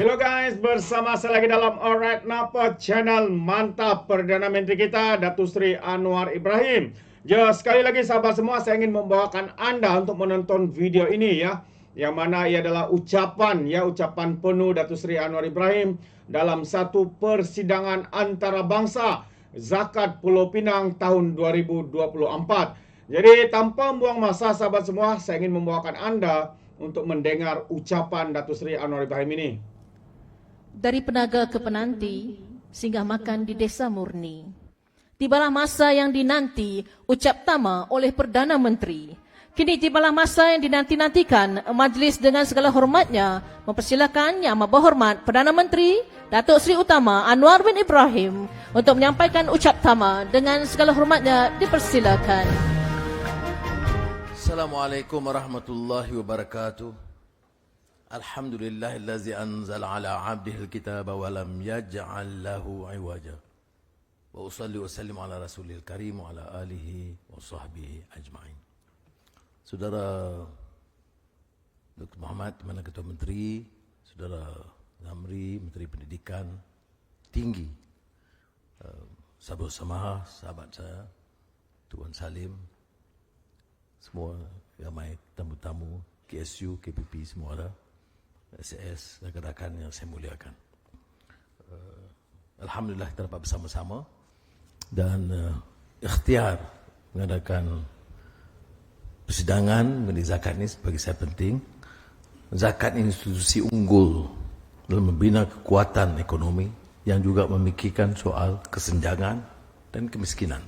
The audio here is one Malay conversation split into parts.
Hello guys, bersama saya lagi dalam Alright Napa Channel. Mantap, Perdana Menteri kita Datuk Seri Anwar Ibrahim. Ya, sekali lagi sahabat semua, saya ingin membawakan anda untuk menonton video ini ya, yang mana ia adalah ucapan penuh Datuk Seri Anwar Ibrahim dalam satu persidangan antarabangsa Zakat Pulau Pinang tahun 2024. Jadi tanpa membuang masa sahabat semua, saya ingin membawakan anda untuk mendengar ucapan Datuk Seri Anwar Ibrahim ini. Dari penaga ke penanti, singgah makan di Desa Murni. Tibalah masa yang dinanti, ucap tama oleh Perdana Menteri. Kini tibalah masa yang dinanti-nantikan, majlis dengan segala hormatnya mempersilakan Yang Amat Berhormat Perdana Menteri Datuk Seri Utama Anwar bin Ibrahim untuk menyampaikan ucap tama. Dengan segala hormatnya dipersilakan. Assalamualaikum warahmatullahi wabarakatuh. Alhamdulillahillazi anzala ala 'abdihi alkitaba wa lam yaj'al lahu 'iwaja. Wa usalli wa sallim ala rasulil karim wa ala alihi wa sahbihi ajma'in. Saudara Dr. Muhammad, Mana Ketua Menteri, Saudara Zamri, Menteri Pendidikan Tinggi, sahabat Samah, sahabat saya, Tuan Salim, semua ramai tamu-tamu, KSU, KPP, semua ada, SAS, rakan-rakan yang saya muliakan. Alhamdulillah kita dapat bersama-sama dan ikhtiar mengadakan persidangan mengenai zakat ini bagi saya penting. Zakat ini institusi unggul dalam membina kekuatan ekonomi yang juga memikirkan soal kesenjangan dan kemiskinan.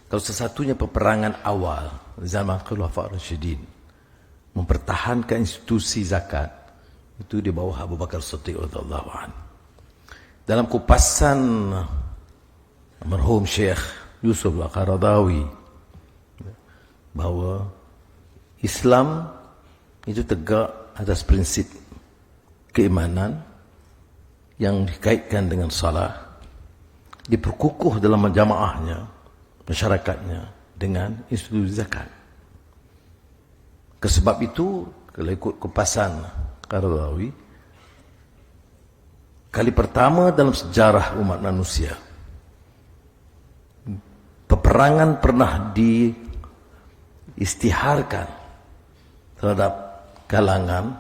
Kalau sesatunya peperangan awal zaman Khulafaur Rasyidin mempertahankan institusi zakat itu di bawah Abu Bakar Siddiq radhiyallahu anhu. Dalam kupasan almarhum Syekh Yusuf Al-Qaradawi bahawa Islam itu tegak atas prinsip keimanan yang dikaitkan dengan salat, diperkukuh dalam jamaahnya, masyarakatnya dengan institusi zakat. Kesebab itu, kalau ikut kupasan Qaradawi, kali pertama dalam sejarah umat manusia, peperangan pernah diistiharkan terhadap kalangan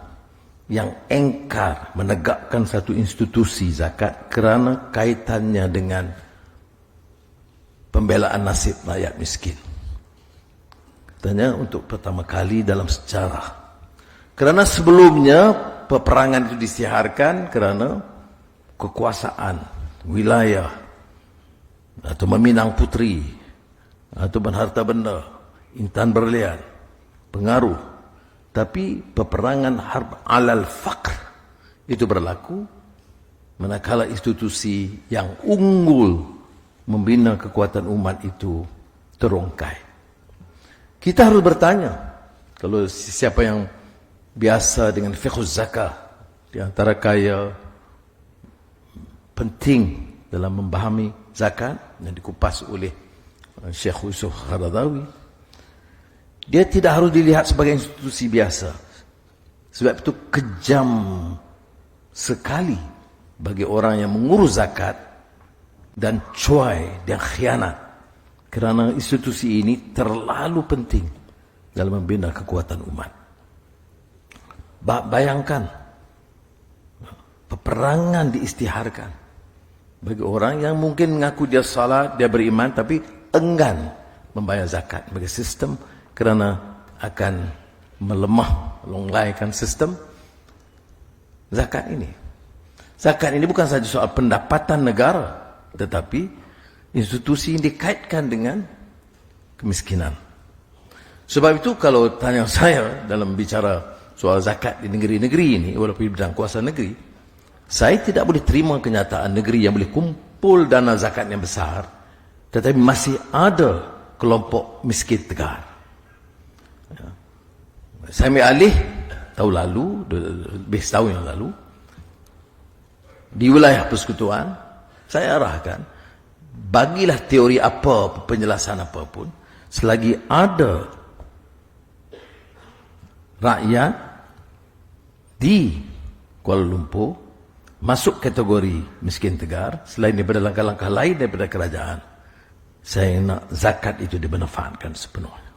yang engkar menegakkan satu institusi zakat kerana kaitannya dengan pembelaan nasib rakyat miskin. Katanya untuk pertama kali dalam sejarah. Kerana sebelumnya peperangan itu disiharkan kerana kekuasaan, wilayah, atau meminang puteri, atau harta benda, intan berlian, pengaruh. Tapi peperangan harb alal faqr itu berlaku manakala institusi yang unggul membina kekuatan umat itu terungkai. Kita harus bertanya, kalau siapa yang biasa dengan fiqh zakah, di antara kaya penting dalam memahami zakat yang dikupas oleh Syekh Yusuf Qaradawi, dia tidak harus dilihat sebagai institusi biasa. Sebab itu kejam sekali bagi orang yang mengurus zakat dan cuai dan khianat, kerana institusi ini terlalu penting dalam membina kekuatan umat. Bayangkan, peperangan diistiharkan bagi orang yang mungkin mengaku dia salat, dia beriman, tapi enggan membayar zakat bagi sistem kerana akan melemah, melonglaikan sistem zakat ini. Zakat ini bukan saja soal pendapatan negara, tetapi institusi yang dikaitkan dengan kemiskinan. Sebab itu kalau tanya saya dalam bicara soal zakat di negeri-negeri ini, walaupun di bidang kuasa negeri, saya tidak boleh terima kenyataan negeri yang boleh kumpul dana zakat yang besar, tetapi masih ada kelompok miskin tegar. Saya ambil alih tahun lalu, lebih setahun yang lalu, di wilayah persekutuan, saya arahkan, bagilah teori apa, penjelasan apapun, selagi ada rakyat di Kuala Lumpur masuk kategori miskin tegar selain daripada langkah-langkah lain daripada kerajaan. Saya nak zakat itu dimanfaatkan sepenuhnya.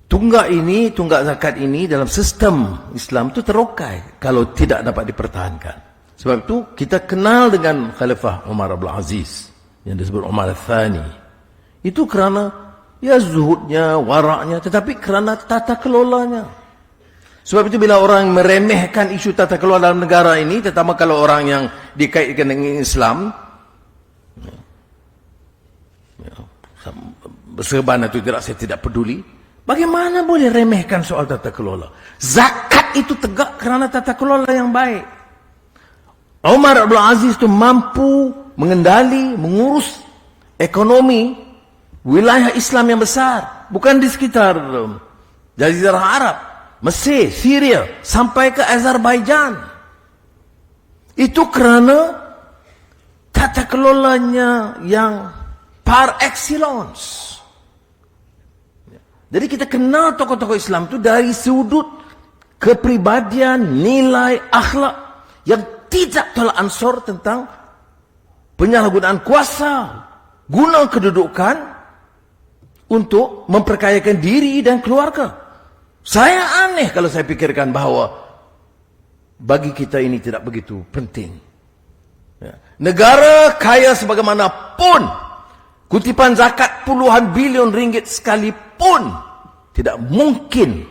Tunggak zakat ini dalam sistem Islam itu terokai kalau tidak dapat dipertahankan. Sebab itu kita kenal dengan Khalifah Umar Abdul Aziz yang disebut Umar Al-Thani. Itu kerana ya zuhudnya, waraknya, tetapi kerana tata kelolanya. Sebab itu bila orang meremehkan isu tata kelola dalam negara ini, terutama kalau orang yang dikaitkan dengan Islam, serban itu tidak, saya tidak peduli. Bagaimana boleh remehkan soal tata kelola? Zakat itu tegak kerana tata kelola yang baik. Umar Abdul Aziz itu mampu mengendali, mengurus ekonomi wilayah Islam yang besar. Bukan di sekitar Jazirah Arab, Mesir, Syria, sampai ke Azerbaijan. Itu kerana tata kelolanya yang par excellence. Jadi kita kenal tokoh-tokoh Islam itu dari sudut kepribadian, nilai, akhlak yang tidak tolak ansur tentang penyalahgunaan kuasa, guna kedudukan untuk memperkayakan diri dan keluarga. Saya aneh kalau saya pikirkan bahawa bagi kita ini tidak begitu penting. Negara kaya sebagaimanapun, kutipan zakat puluhan bilion ringgit sekalipun tidak mungkin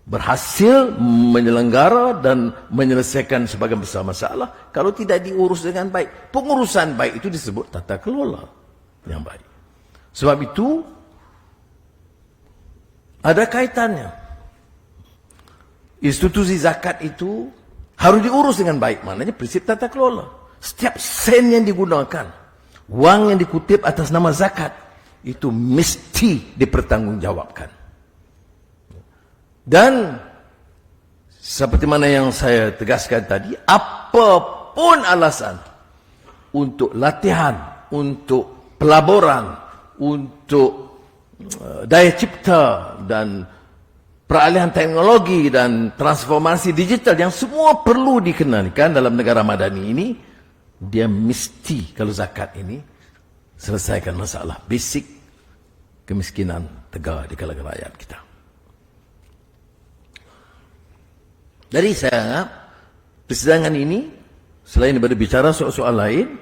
berhasil menyelenggara dan menyelesaikan sebagian besar masalah kalau tidak diurus dengan baik. Pengurusan baik itu disebut tata kelola yang baik. Sebab itu ada kaitannya. Institusi zakat itu harus diurus dengan baik. Maknanya prinsip tata kelola. Setiap sen yang digunakan, wang yang dikutip atas nama zakat, itu mesti dipertanggungjawabkan. Dan seperti mana yang saya tegaskan tadi, apapun alasan untuk latihan, untuk pelaburan, untuk daya cipta dan peralihan teknologi dan transformasi digital yang semua perlu dikenalikan dalam negara madani ini, dia mesti, kalau zakat ini, selesaikan masalah basic kemiskinan tegar di kalangan rakyat kita. Jadi saya anggap persidangan ini selain daripada bicara soal-soal lain,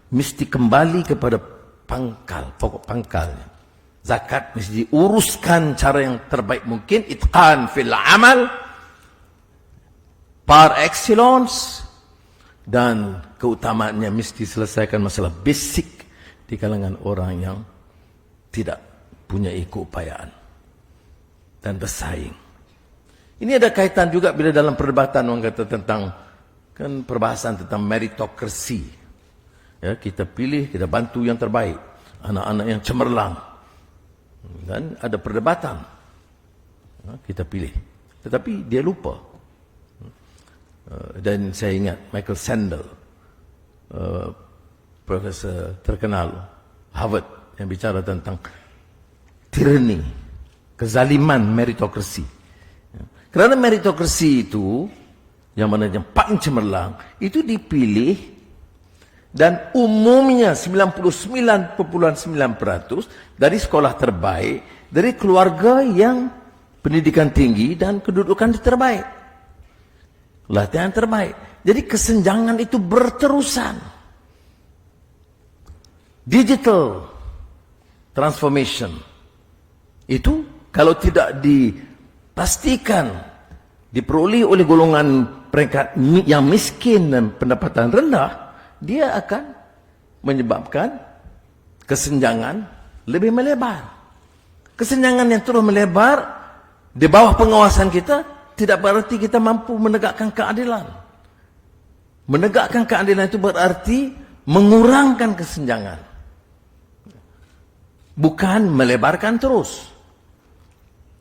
mesti kembali kepada pangkal, pokok pangkalnya. Zakat mesti diuruskan cara yang terbaik mungkin, itqan fil amal, par excellence, dan keutamaannya mesti selesaikan masalah basic di kalangan orang yang tidak punya keupayaan dan bersaing. Ini ada kaitan juga bila dalam perdebatan orang kata tentang, kan perbahasan tentang meritokrasi. Ya, kita pilih, kita bantu yang terbaik, anak-anak yang cemerlang. Dan ada perdebatan. Ya, kita pilih. Tetapi dia lupa. Dan saya ingat Michael Sandel, profesor terkenal Harvard, yang bicara tentang tyranny, kezaliman meritokrasi. Kerana meritokrasi itu, yang mana yang paling cemerlang, itu dipilih dan umumnya 99.9% dari sekolah terbaik, dari keluarga yang pendidikan tinggi dan kedudukan terbaik. Latihan terbaik. Jadi kesenjangan itu berterusan. Digital transformation itu kalau tidak dipastikan diperoleh oleh golongan peringkat yang miskin dan pendapatan rendah, dia akan menyebabkan kesenjangan lebih melebar. Kesenjangan yang terus melebar di bawah pengawasan kita tidak berarti kita mampu menegakkan keadilan. Menegakkan keadilan itu berarti mengurangkan kesenjangan, bukan melebarkan terus.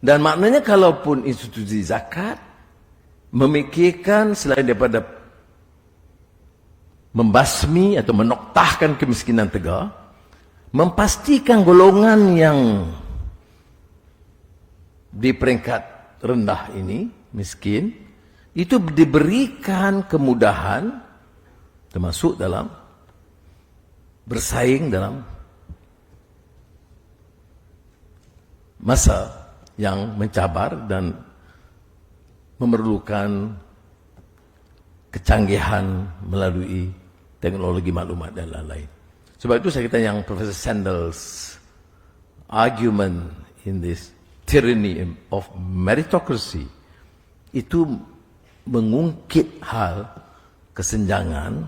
Dan maknanya kalaupun institusi zakat memikirkan selain daripada membasmi atau menoktahkan kemiskinan tegar, memastikan golongan yang di peringkat rendah ini miskin itu diberikan kemudahan termasuk dalam bersaing dalam masa yang mencabar dan memerlukan kecanggihan melalui teknologi maklumat dan lain-lain. Sebab itu saya kata yang Profesor Sandel's argument in this tyranny of meritocracy itu mengungkit hal kesenjangan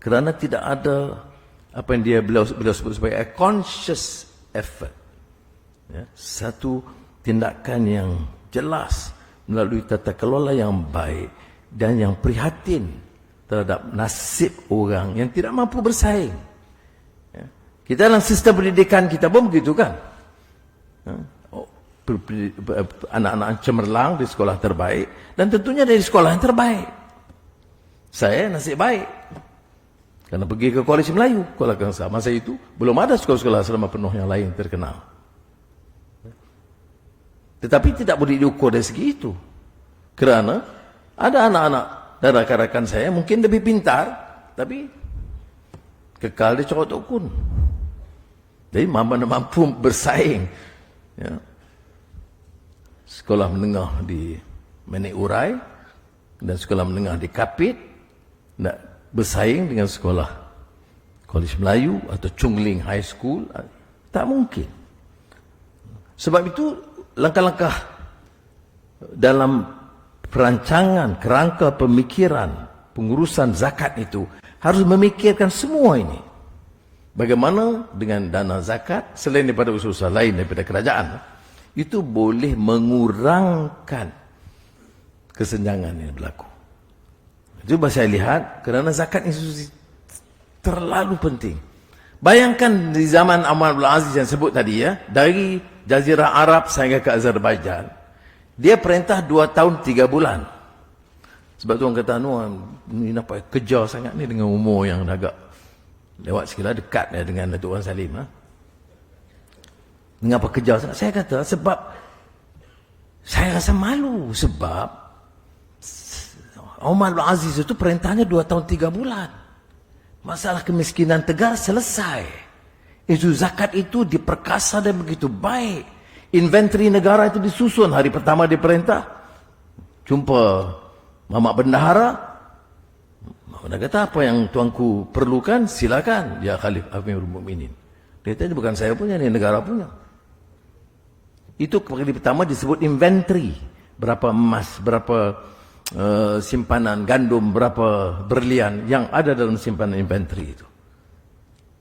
kerana tidak ada apa yang beliau sebut sebagai a conscious effort. Ya, satu tindakan yang jelas melalui tata kelola yang baik dan yang prihatin terhadap nasib orang yang tidak mampu bersaing. Ya. Kita dalam sistem pendidikan kita pun begitu kan. Ya. Anak-anak cemerlang di sekolah terbaik dan tentunya dari sekolah yang terbaik. Saya nasib baik karena pergi ke Koalisi Melayu, sekolah kebangsaan. Masa itu belum ada sekolah-sekolah asrama penuh yang lain terkenal. Tetapi tidak boleh diukur dari segi itu. Kerana ada anak-anak dan rakan-rakan saya mungkin lebih pintar, tapi kekal di corot ukun. Jadi mana mampu bersaing. Ya. Sekolah menengah di Menek Urai dan sekolah menengah di Kapit nak bersaing dengan sekolah Koalisi Melayu atau Chungling High School, tak mungkin. Sebab itu langkah-langkah dalam perancangan kerangka pemikiran pengurusan zakat itu harus memikirkan semua ini. Bagaimana dengan dana zakat selain daripada usaha lain daripada kerajaan itu boleh mengurangkan kesenjangan yang berlaku. Cuba saya lihat kerana zakat institusi terlalu penting. Bayangkan di zaman Omar Abdul Aziz yang sebut tadi ya, dari Jazirah Arab sehingga ke Azerbaijan, dia perintah 2 tahun 3 bulan. Sebab tu orang kata, ni nampak kejar sangat ni dengan umur yang agak lewat sekali dekat ya dengan Datuk Wan Salim. Mengapa kejar sangat? Saya kata sebab saya rasa malu sebab Omar Abdul Aziz itu perintahnya 2 tahun 3 bulan. Masalah kemiskinan tegar selesai. Isu zakat itu diperkasa dan begitu baik. Inventory negara itu disusun hari pertama diperintah. Jumpa Mamak Bendahara. Dia kata apa yang tuanku perlukan silakan. Ya Khalif Amirul Mukminin. Dia kata bukan saya punya, ini negara punya. Itu kali pertama disebut inventory. Berapa emas, berapa simpanan gandum, berapa berlian yang ada dalam simpanan inventory itu.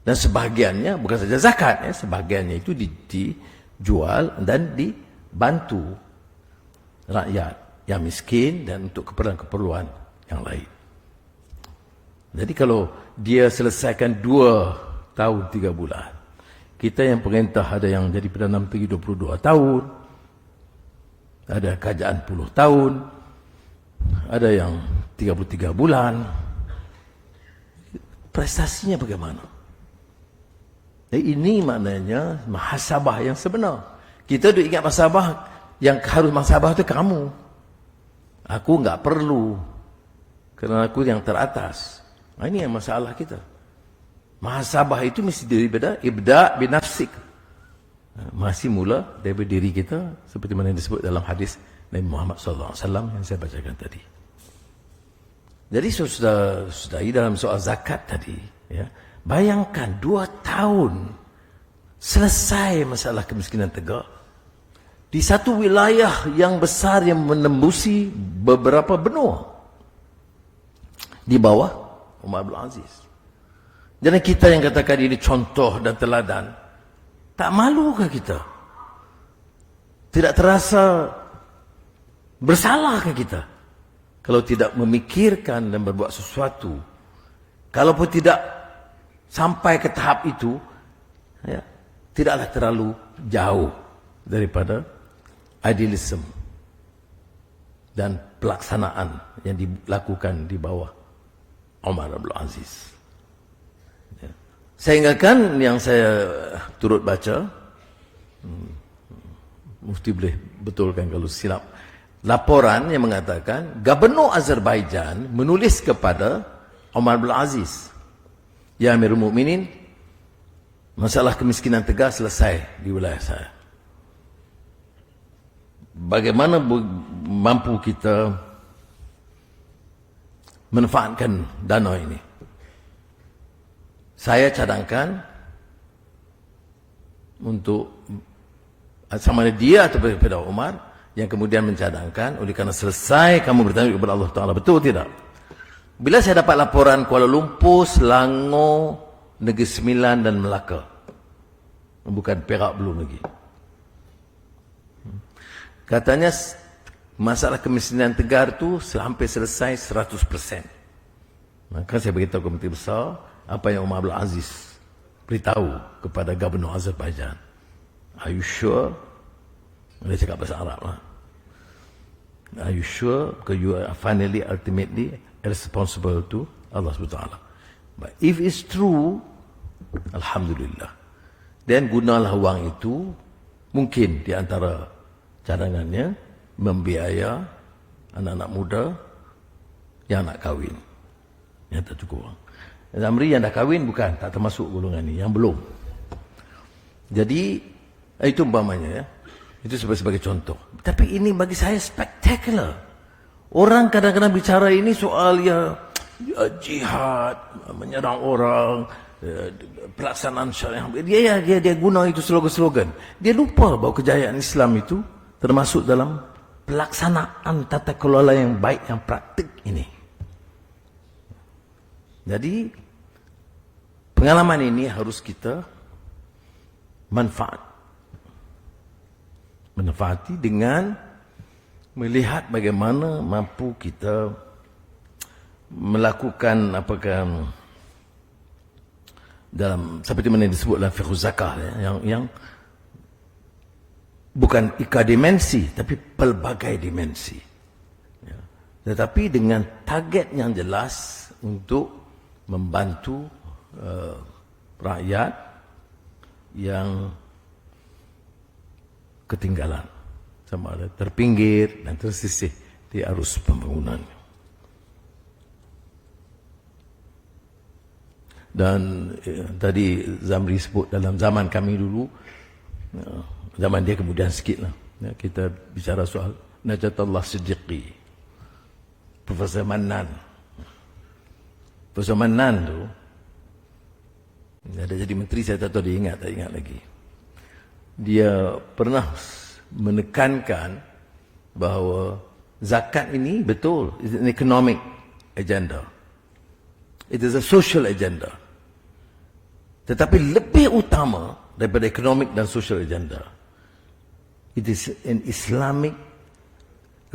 Dan sebahagiannya bukan saja zakat ya, sebahagiannya itu dijual dan dibantu rakyat yang miskin dan untuk keperluan-keperluan yang lain. Jadi kalau dia selesaikan 2 tahun 3 bulan, kita yang perintah ada yang jadi Perdana Menteri 22 tahun, ada kerajaan 10 tahun, ada yang 33 bulan. Prestasinya bagaimana? Ini maknanya muhasabah yang sebenar. Kita duk ingat muhasabah, yang harus muhasabah itu kamu. Aku enggak perlu. Kerana aku yang teratas. Ini yang masalah kita. Muhasabah itu mesti daripada ibda' binafsik. Masih mula daripada diri kita, seperti mana yang disebut dalam hadis Nabi Muhammad SAW yang saya bacakan tadi. Jadi sudah dalam soal zakat tadi, ya, bayangkan 2 tahun selesai masalah kemiskinan tegar di satu wilayah yang besar yang menembusi beberapa benua di bawah Umar Abdul Aziz. Jadi kita yang katakan ini contoh dan teladan, tak malukah kita? Tidak terasa bersalahkah kita kalau tidak memikirkan dan berbuat sesuatu? Kalaupun tidak sampai ke tahap itu, ya, tidaklah terlalu jauh daripada idealisme dan pelaksanaan yang dilakukan di bawah Omar Abdul Aziz. Ya. Saya ingatkan yang saya turut baca, mufti boleh betulkan kalau silap, laporan yang mengatakan Gubernur Azerbaijan menulis kepada Omar Abdul Aziz, "Ya Amirul Mukminin, masalah kemiskinan tegar selesai di wilayah saya. Bagaimana mampu kita manfaatkan dana ini? Saya cadangkan untuk sama ada dia atau daripada Umar yang kemudian mencadangkan, oleh kerana selesai kamu bertanya kepada Allah Ta'ala, betul tidak? Bila saya dapat laporan Kuala Lumpur, Selangor, Negeri Sembilan dan Melaka, bukan Perak belum lagi, katanya masalah kemiskinan tegar tu hampir selesai 100%. Maka saya beritahu Komiti Besar apa yang Umar Abdul Aziz beritahu kepada Gubernur Azerbaijan. Are you sure? Dia cakap bahasa Arab lah. Are you sure? Because you are finally, ultimately responsible to Allah SWT. But if it's true, Alhamdulillah. Dan gunalah wang itu, mungkin di antara cadangannya, membiaya anak-anak muda yang nak kahwin, yang tak cukup wang. Zamri yang dah kahwin bukan, tak termasuk golongan ni, yang belum. Jadi, itu umpamanya ya. Itu sebagai contoh. Tapi ini bagi saya spektakular. Orang kadang-kadang bicara ini soal jihad, menyerang orang, pelaksanaan syariah. Dia guna itu slogan-slogan. Dia lupa bahawa kejayaan Islam itu termasuk dalam pelaksanaan tata kelola yang baik, yang praktik ini. Jadi, pengalaman ini harus kita manfaati dengan melihat bagaimana mampu kita melakukan apakah dalam seperti mana disebut dalam fiqh zakah yang bukan dimensi tapi pelbagai dimensi. Ya. Tetapi dengan target yang jelas untuk membantu rakyat yang ketinggalan, sama ada terpinggir dan tersisih di arus pembangunan. Dan tadi Zamri sebut dalam zaman kami dulu, zaman dia kemudian sikit lah, ya, kita bicara soal Najatullah Siddiqi, Profesor Mannan. Profesor Mannan tu ada jadi menteri, saya tak tahu dia tak ingat lagi. Dia pernah menekankan bahawa zakat ini betul, it's an economic agenda, it is a social agenda, tetapi lebih utama daripada economic dan social agenda, it is an Islamic,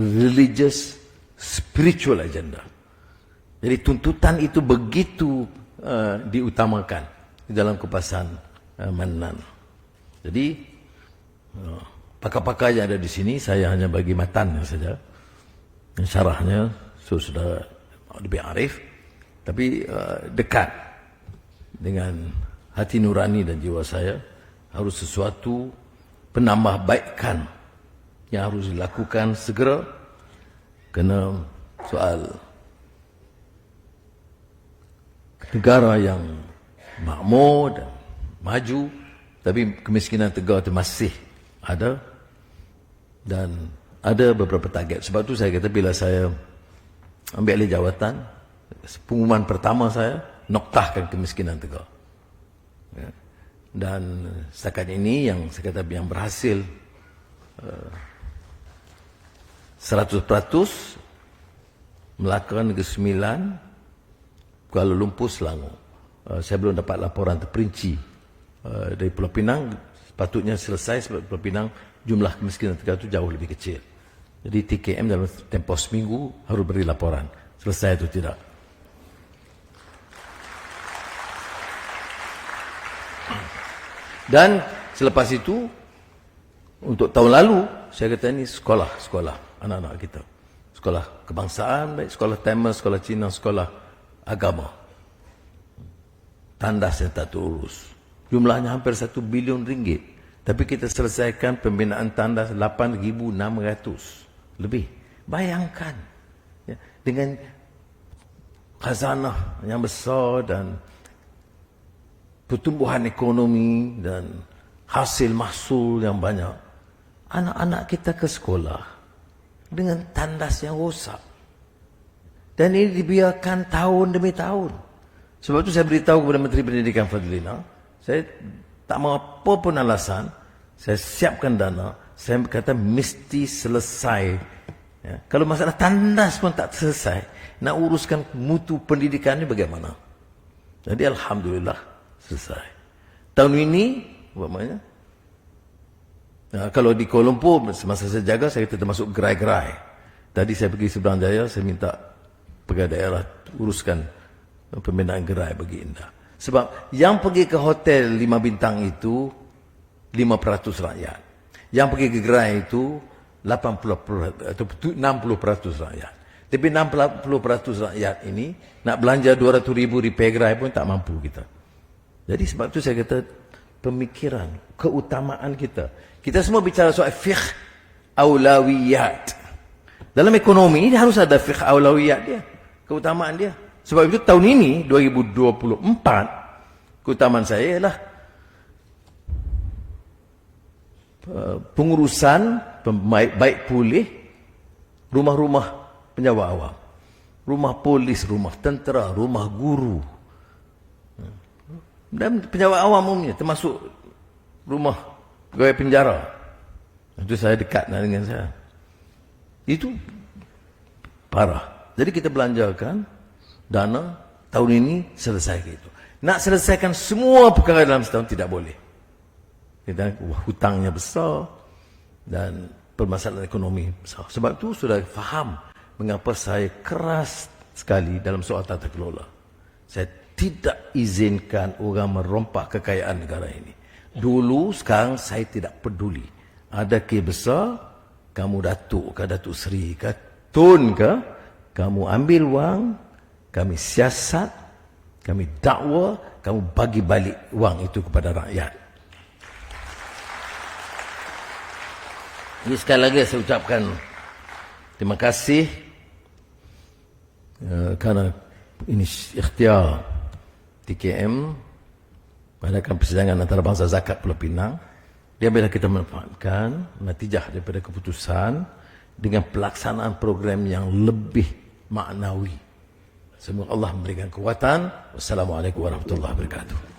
religious, spiritual agenda. Jadi tuntutan itu begitu diutamakan di dalam kupasan Mannan. Jadi pakar-pakar yang ada di sini, saya hanya bagi matan saja, syarahnya sudah lebih arif, tapi dekat dengan hati nurani dan jiwa saya. Harus sesuatu penambahbaikan yang harus dilakukan segera, kerana soal negara yang makmur dan maju, tapi kemiskinan tegar itu masih ada, dan ada beberapa target. Sebab tu saya kata bila saya ambil alih jawatan, pengumuman pertama saya, noktahkan kemiskinan tegar. Ya. Dan setakat ini yang saya kata yang berhasil 100% Melaka, Negeri Sembilan, Kuala Lumpur, Selangor. Saya belum dapat laporan terperinci dari Pulau Pinang. Sepatutnya selesai sebab Pulau Pinang jumlah kemiskinan tegar itu jauh lebih kecil. Jadi TKM dalam tempoh seminggu harus beri laporan selesai atau tidak. Dan selepas itu, untuk tahun lalu saya kata ini sekolah anak-anak kita, sekolah kebangsaan, baik sekolah Tamil, sekolah Cina, sekolah agama, tandas yang tak terurus. Jumlahnya hampir 1 bilion ringgit. Tapi kita selesaikan pembinaan tandas 8,600 lebih. Bayangkan ya, dengan khazanah yang besar dan pertumbuhan ekonomi dan hasil mahsul yang banyak, anak-anak kita ke sekolah dengan tandas yang rosak. Dan ini dibiarkan tahun demi tahun. Sebab itu saya beritahu kepada Menteri Pendidikan Fadlina, saya tak mau apa pun alasan, saya siapkan dana, saya kata mesti selesai. Ya, kalau masalah tandas pun tak selesai, nak uruskan mutu pendidikan ini bagaimana? Jadi alhamdulillah selesai. Tahun ini, umpamanya, kalau di Kuala Lumpur semasa saya jaga, saya kata termasuk gerai-gerai. Tadi saya pergi Seberang Jaya, saya minta pegawai daerah uruskan pembinaan gerai bagi Indah. Sebab yang pergi ke hotel 5 bintang itu 5% rakyat. Yang pergi ke gerai itu 80% atau 60% rakyat. Tapi 60% rakyat ini nak belanja 200,000 repair gerai pun tak mampu kita. Jadi sebab itu saya kata pemikiran, keutamaan kita. Kita semua bicara soal fiqh aulawiyat. Dalam ekonomi ini harus ada fiqh aulawiyat dia, keutamaan dia. Sebab itu tahun ini 2024 keutamaan saya ialah pengurusan baik pulih rumah-rumah penyewa awam, rumah polis, rumah tentera, rumah guru dan penyewa awam umumnya, termasuk rumah pegawai penjara. Itu saya dekat dengan saya. Itu parah. Jadi kita belanjakan dana tahun ini selesai gitu. Nak selesaikan semua perkara dalam setahun tidak boleh. Kita hutangnya besar dan permasalahan ekonomi besar. Sebab itu sudah faham mengapa saya keras sekali dalam soal tata kelola. Saya tidak izinkan orang merompak kekayaan negara ini. Dulu, sekarang saya tidak peduli. Ada kes besar, kamu Datuk ke Datuk Seri ke Tun ke, kamu ambil wang, kami siasat, kami dakwa, kamu bagi balik wang itu kepada rakyat. Jadi sekali lagi saya ucapkan terima kasih kerana ini ikhtiar TKM mengadakan persidangan antarabangsa zakat Pulau Pinang. Dia bila kita memanfaatkan natijah daripada keputusan dengan pelaksanaan program yang lebih maknawi. Semoga Allah memberikan kekuatan. Wassalamualaikum warahmatullahi wabarakatuh.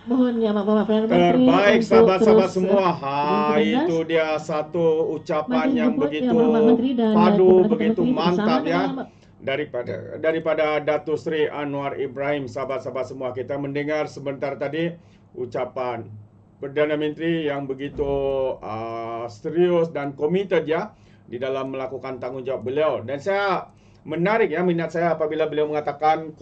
Mohon ya Bapak Perdana Menteri. Terbaik untuk sahabat-sahabat terus, semua. Itu dia satu ucapan yang begitu padu, begitu mantap ya. Daripada Datuk Seri Anwar Ibrahim. Sahabat-sahabat semua, kita mendengar sebentar tadi ucapan Perdana Menteri yang begitu serius dan komited ya di dalam melakukan tanggungjawab beliau. Dan saya menarik ya minat saya apabila beliau mengatakan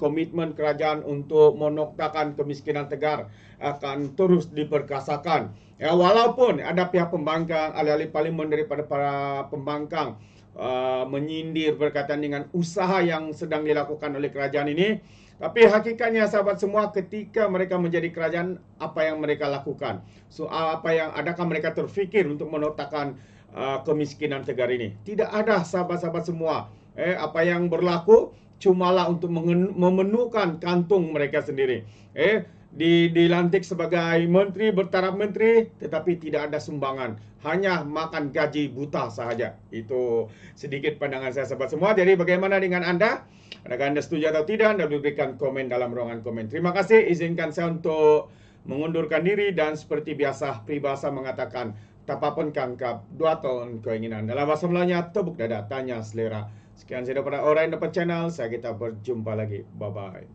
komitmen kerajaan untuk menoktakan kemiskinan tegar akan terus diperkasakan. Ya, walaupun ada pihak pembangkang, ahli-ahli parlimen daripada para pembangkang menyindir berkaitan dengan usaha yang sedang dilakukan oleh kerajaan ini. Tapi hakikatnya sahabat semua, ketika mereka menjadi kerajaan, apa yang mereka lakukan? So, adakah mereka terfikir untuk menoktakan kemiskinan tegar ini? Tidak ada sahabat-sahabat semua. Apa yang berlaku cumalah untuk memenuhkan kantung mereka sendiri. Dilantik sebagai menteri, bertaraf menteri, tetapi tidak ada sumbangan. Hanya makan gaji buta sahaja. Itu sedikit pandangan saya sahabat semua. Jadi bagaimana dengan Anda? Adakah Anda setuju atau tidak? Anda boleh berikan komen dalam ruangan komen. Terima kasih. Izinkan saya untuk mengundurkan diri dan seperti biasa peribahasa mengatakan tapapun kangkap 2 tahun keinginan. Dalam bahasa Melayunya tepuk dada, tanya selera. Sekian saya daripada Orang Dapat Channel. Saya kita berjumpa lagi. Bye-bye.